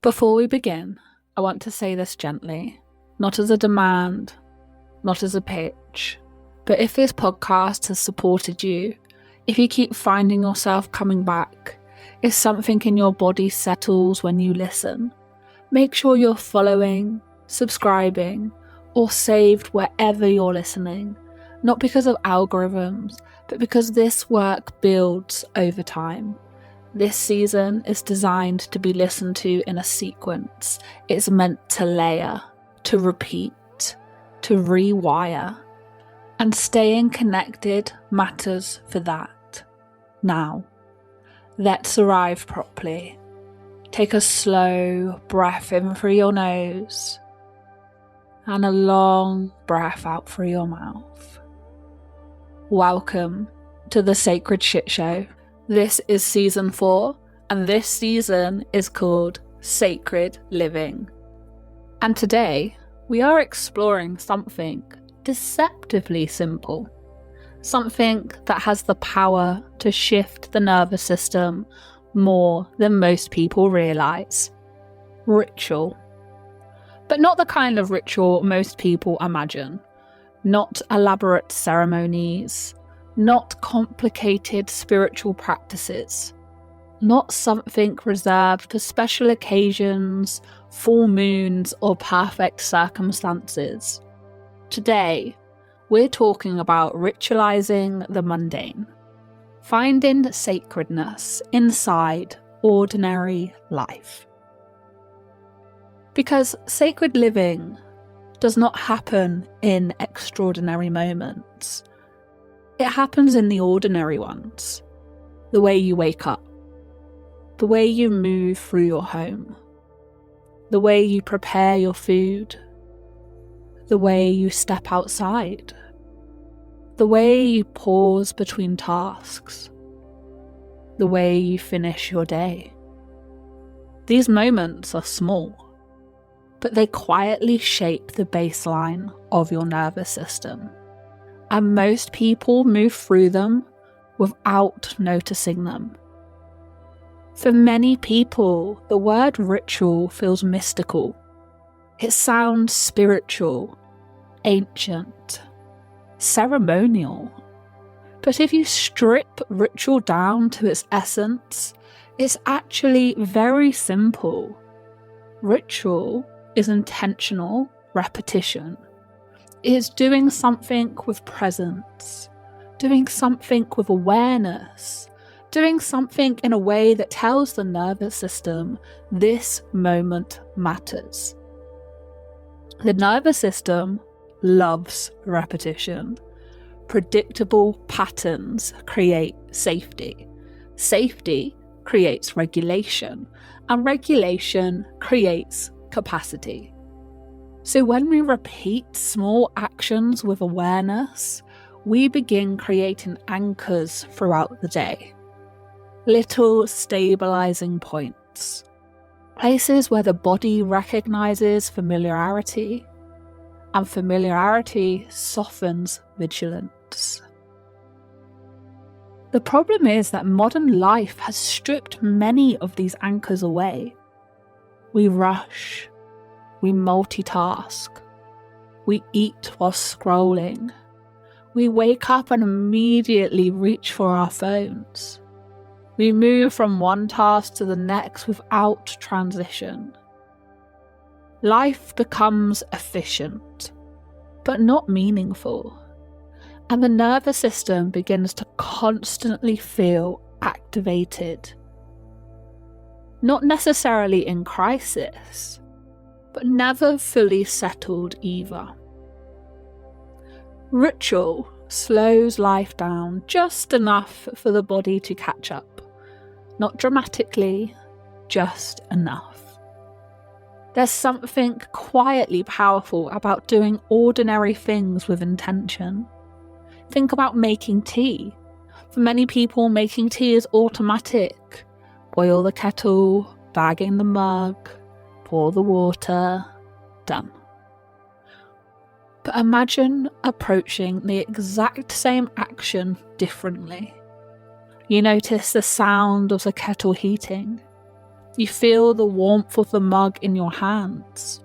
Before we begin, I want to say this gently, not as a demand, not as a pitch, but if this podcast has supported you, if you keep finding yourself coming back, if something in your body settles when you listen, make sure you're following, subscribing, or saved wherever you're listening, not because of algorithms, but because this work builds over time. This season is designed to be listened to in a sequence. It's meant to layer, to repeat, to rewire. And staying connected matters for that. Now, let's arrive properly. Take a slow breath in through your nose and a long breath out through your mouth. Welcome to the Sacred Shit Show. This is season 4, and this season is called Sacred Living. And today, we are exploring something deceptively simple. Something that has the power to shift the nervous system more than most people realise. Ritual. But not the kind of ritual most people imagine. Not elaborate ceremonies. Not complicated spiritual practices. Not something reserved for special occasions, full moons, or perfect circumstances. Today, we're talking about ritualizing the mundane. Finding sacredness inside ordinary life. Because sacred living does not happen in extraordinary moments. It happens in the ordinary ones. The way you wake up. The way you move through your home. The way you prepare your food. The way you step outside. The way you pause between tasks. The way you finish your day. These moments are small, but they quietly shape the baseline of your nervous system. And most people move through them without noticing them. For many people, the word ritual feels mystical. It sounds spiritual, ancient, ceremonial. But if you strip ritual down to its essence, it's actually very simple. Ritual is intentional repetition. It is doing something with presence, doing something with awareness, doing something in a way that tells the nervous system this moment matters. The nervous system loves repetition. Predictable patterns create safety. Safety creates regulation, and regulation creates capacity. So when we repeat small actions with awareness, we begin creating anchors throughout the day. Little stabilizing points. Places where the body recognizes familiarity, and familiarity softens vigilance. The problem is that modern life has stripped many of these anchors away. We rush. We multitask. We eat while scrolling. We wake up and immediately reach for our phones. We move from one task to the next without transition. Life becomes efficient, but not meaningful. And the nervous system begins to constantly feel activated. Not necessarily in crisis, but never fully settled either. Ritual slows life down just enough for the body to catch up. Not dramatically, just enough. There's something quietly powerful about doing ordinary things with intention. Think about making tea. For many people, making tea is automatic. Boil the kettle, bag in the mug, pour the water, done. But imagine approaching the exact same action differently. You notice the sound of the kettle heating, You feel the warmth of the mug in your hands.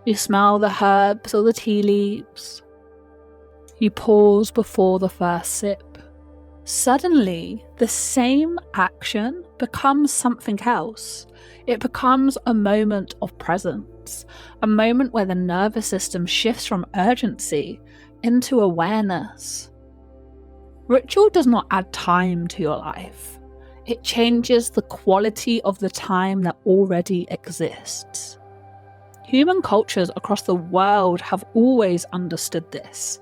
You smell the herbs or the tea leaves. You pause before the first sip. Suddenly, the same action becomes something else. It becomes a moment of presence, a moment where the nervous system shifts from urgency into awareness. Ritual does not add time to your life. It changes the quality of the time that already exists. Human cultures across the world have always understood this.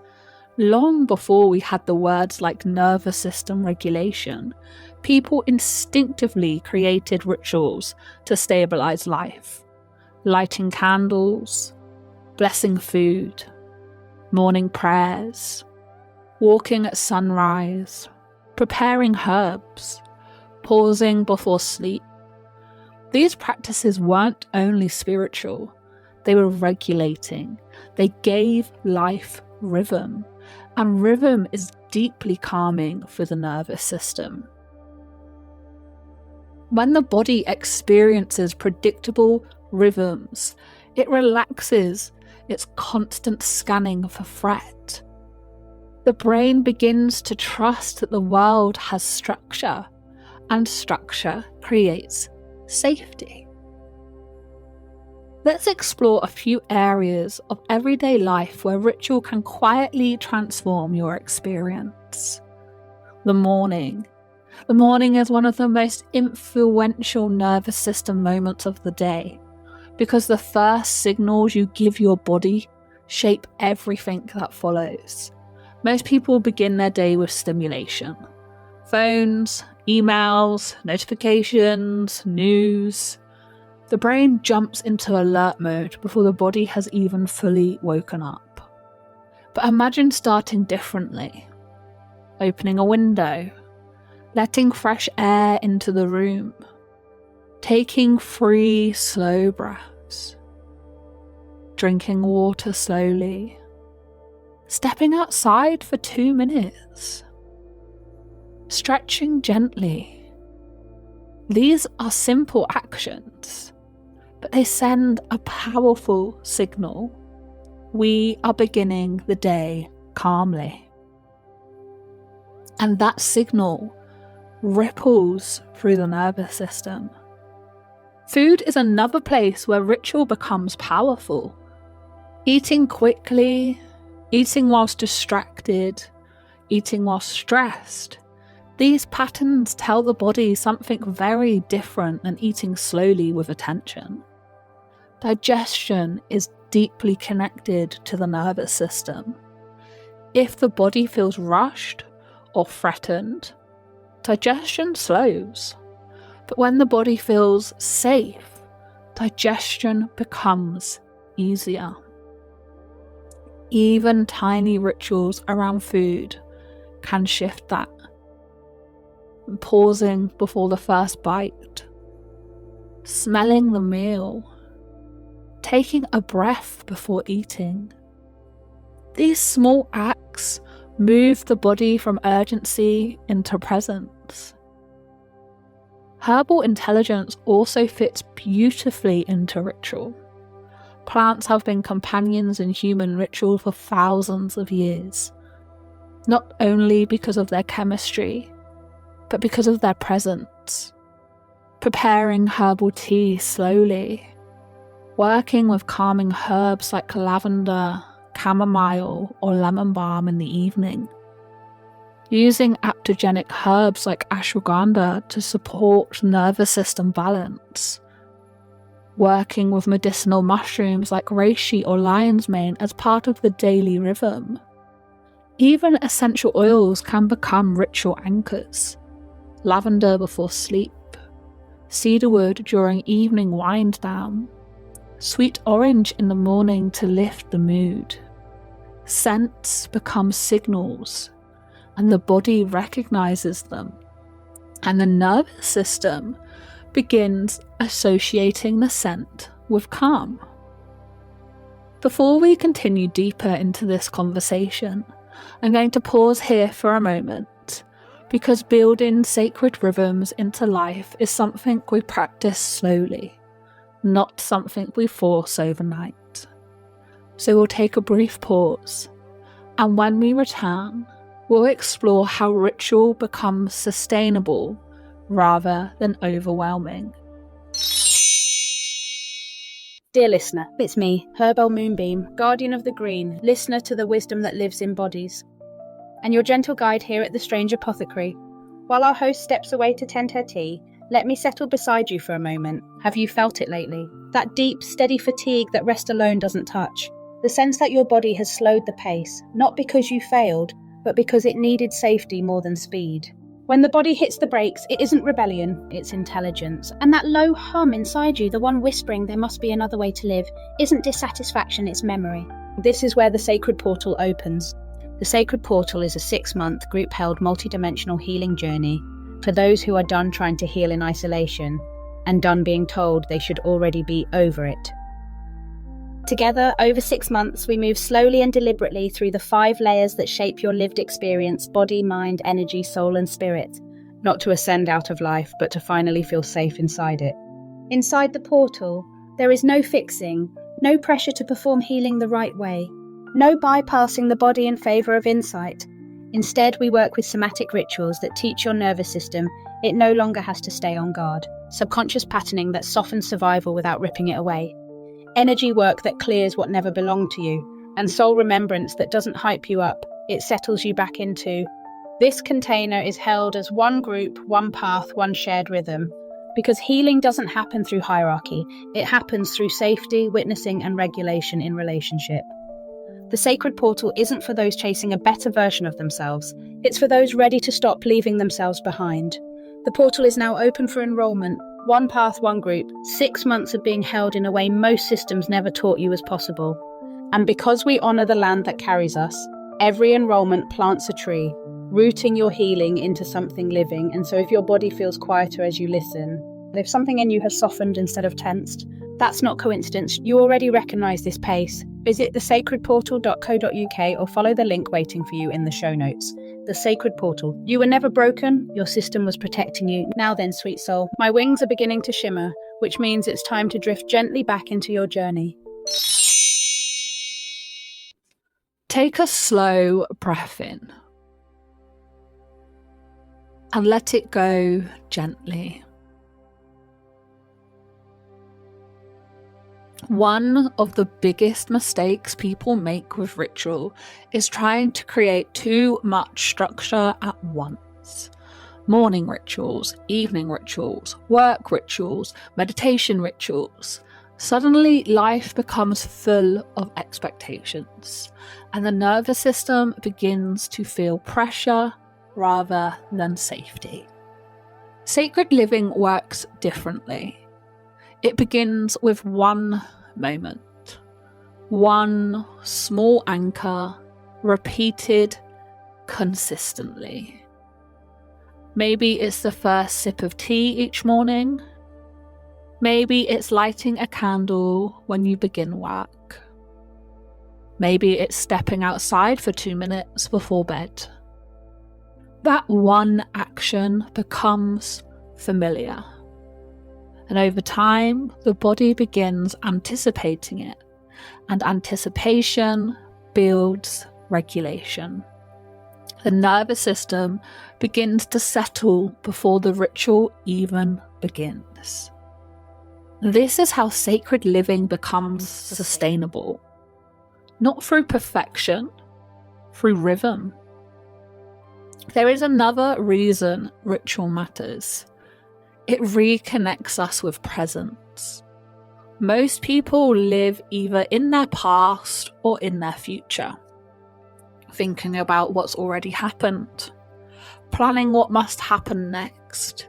Long before we had the words like nervous system regulation, people instinctively created rituals to stabilize life. Lighting candles, blessing food, morning prayers, walking at sunrise, preparing herbs, pausing before sleep. These practices weren't only spiritual, they were regulating. They gave life rhythm. And rhythm is deeply calming for the nervous system. When the body experiences predictable rhythms, it relaxes its constant scanning for threat. The brain begins to trust that the world has structure, and structure creates safety. Let's explore a few areas of everyday life where ritual can quietly transform your experience. The morning. The morning is one of the most influential nervous system moments of the day, because the first signals you give your body shape everything that follows. Most people begin their day with stimulation. Phones, emails, notifications, news. The brain jumps into alert mode before the body has even fully woken up. But imagine starting differently. Opening a window, letting fresh air into the room, taking 3 slow breaths, drinking water slowly, stepping outside for 2 minutes, stretching gently. These are simple actions, but they send a powerful signal. We are beginning the day calmly. And that signal ripples through the nervous system. Food is another place where ritual becomes powerful. Eating quickly, eating whilst distracted, eating whilst stressed. These patterns tell the body something very different than eating slowly with attention. Digestion is deeply connected to the nervous system. If the body feels rushed or threatened, digestion slows. But when the body feels safe, digestion becomes easier. Even tiny rituals around food can shift that. Pausing before the first bite, smelling the meal, taking a breath before eating. These small acts move the body from urgency into presence. Herbal intelligence also fits beautifully into ritual. Plants have been companions in human ritual for thousands of years, not only because of their chemistry, but because of their presence. Preparing herbal tea slowly, working with calming herbs like lavender, chamomile, or lemon balm in the evening. Using adaptogenic herbs like ashwagandha to support nervous system balance. Working with medicinal mushrooms like reishi or lion's mane as part of the daily rhythm. Even essential oils can become ritual anchors. Lavender before sleep, cedarwood during evening wind down, sweet orange in the morning to lift the mood. Scents become signals, and the body recognizes them, and the nervous system begins associating the scent with calm. Before we continue deeper into this conversation, I'm going to pause here for a moment because building sacred rhythms into life is something we practice slowly, not something we force overnight. So we'll take a brief pause, and when we return, we'll explore how ritual becomes sustainable rather than overwhelming. Dear listener, it's me, Herbal Moonbeam, guardian of the green, listener to the wisdom that lives in bodies, and your gentle guide here at the Strange Apothecary. While our host steps away to tend her tea, let me settle beside you for a moment. Have you felt it lately? That deep, steady fatigue that rest alone doesn't touch. The sense that your body has slowed the pace, not because you failed, but because it needed safety more than speed. When the body hits the brakes, it isn't rebellion, it's intelligence. And that low hum inside you, the one whispering there must be another way to live, isn't dissatisfaction, it's memory. This is where the Sacred Portal opens. The Sacred Portal is a 6-month group-held multidimensional healing journey for those who are done trying to heal in isolation and done being told they should already be over it. Together, over 6 months, we move slowly and deliberately through the 5 layers that shape your lived experience: body, mind, energy, soul, and spirit. Not to ascend out of life, but to finally feel safe inside it. Inside the portal, there is no fixing, no pressure to perform healing the right way, no bypassing the body in favour of insight. Instead, we work with somatic rituals that teach your nervous system it no longer has to stay on guard, subconscious patterning that softens survival without ripping it away, energy work that clears what never belonged to you, and soul remembrance that doesn't hype you up, it settles you back into. This container is held as one group, one path, one shared rhythm, because healing doesn't happen through hierarchy, it happens through safety, witnessing, and regulation in relationship. The Sacred Portal isn't for those chasing a better version of themselves, it's for those ready to stop leaving themselves behind. The portal is now open for enrolment. One path, one group, 6 months of being held in a way most systems never taught you was possible. And because we honour the land that carries us, every enrolment plants a tree, rooting your healing into something living. And so if your body feels quieter as you listen, if something in you has softened instead of tensed, that's not coincidence. You already recognise this pace. Visit thesacredportal.co.uk or follow the link waiting for you in the show notes. The Sacred Portal. You were never broken, your system was protecting you. Now then, sweet soul, my wings are beginning to shimmer, which means it's time to drift gently back into your journey. Take a slow breath in and let it go gently. One of the biggest mistakes people make with ritual is trying to create too much structure at once. Morning rituals, evening rituals, work rituals, meditation rituals. Suddenly, life becomes full of expectations, and the nervous system begins to feel pressure rather than safety. Sacred living works differently. It begins with one moment, one small anchor, repeated consistently. Maybe it's the first sip of tea each morning. Maybe it's lighting a candle when you begin work. Maybe it's stepping outside for 2 minutes before bed. That one action becomes familiar. And over time, the body begins anticipating it, and anticipation builds regulation. The nervous system begins to settle before the ritual even begins. This is how sacred living becomes sustainable, not through perfection, through rhythm. There is another reason ritual matters. It reconnects us with presence. Most people live either in their past or in their future, thinking about what's already happened, planning what must happen next.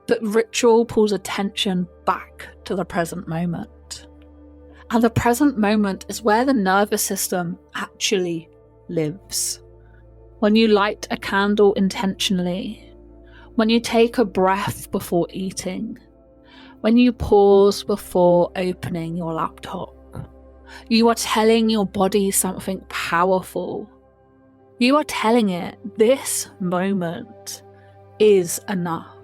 But ritual pulls attention back to the present moment. And the present moment is where the nervous system actually lives. When you light a candle intentionally, when you take a breath before eating, when you pause before opening your laptop, you are telling your body something powerful. You are telling it this moment is enough.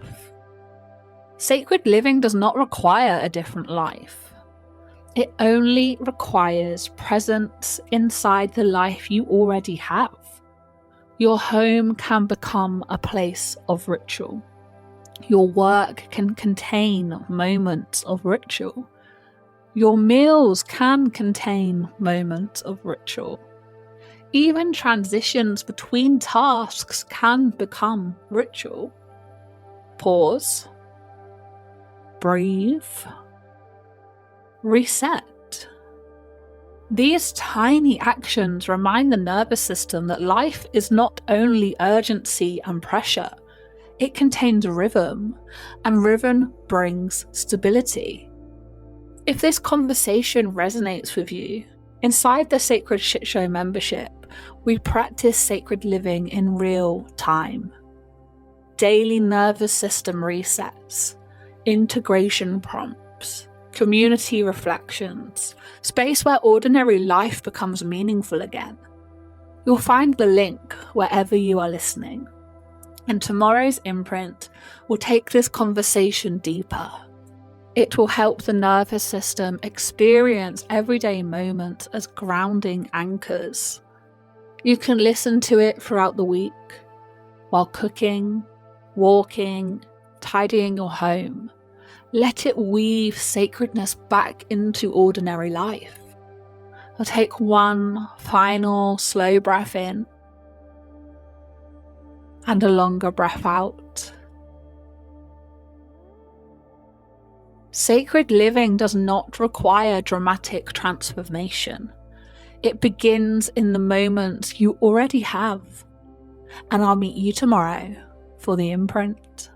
Sacred living does not require a different life. It only requires presence inside the life you already have. Your home can become a place of ritual. Your work can contain moments of ritual. Your meals can contain moments of ritual. Even transitions between tasks can become ritual. Pause. Breathe. Reset. These tiny actions remind the nervous system that life is not only urgency and pressure, it contains rhythm, and rhythm brings stability. If this conversation resonates with you, inside the Sacred Shit Show membership, we practice sacred living in real time. Daily nervous system resets, integration prompts, community reflections, space where ordinary life becomes meaningful again. You'll find the link wherever you are listening. And tomorrow's imprint will take this conversation deeper. It will help the nervous system experience everyday moments as grounding anchors. You can listen to it throughout the week, while cooking, walking, tidying your home. Let it weave sacredness back into ordinary life. I'll take one final slow breath in and a longer breath out. Sacred living does not require dramatic transformation. It begins in the moments you already have. And I'll meet you tomorrow for the imprint.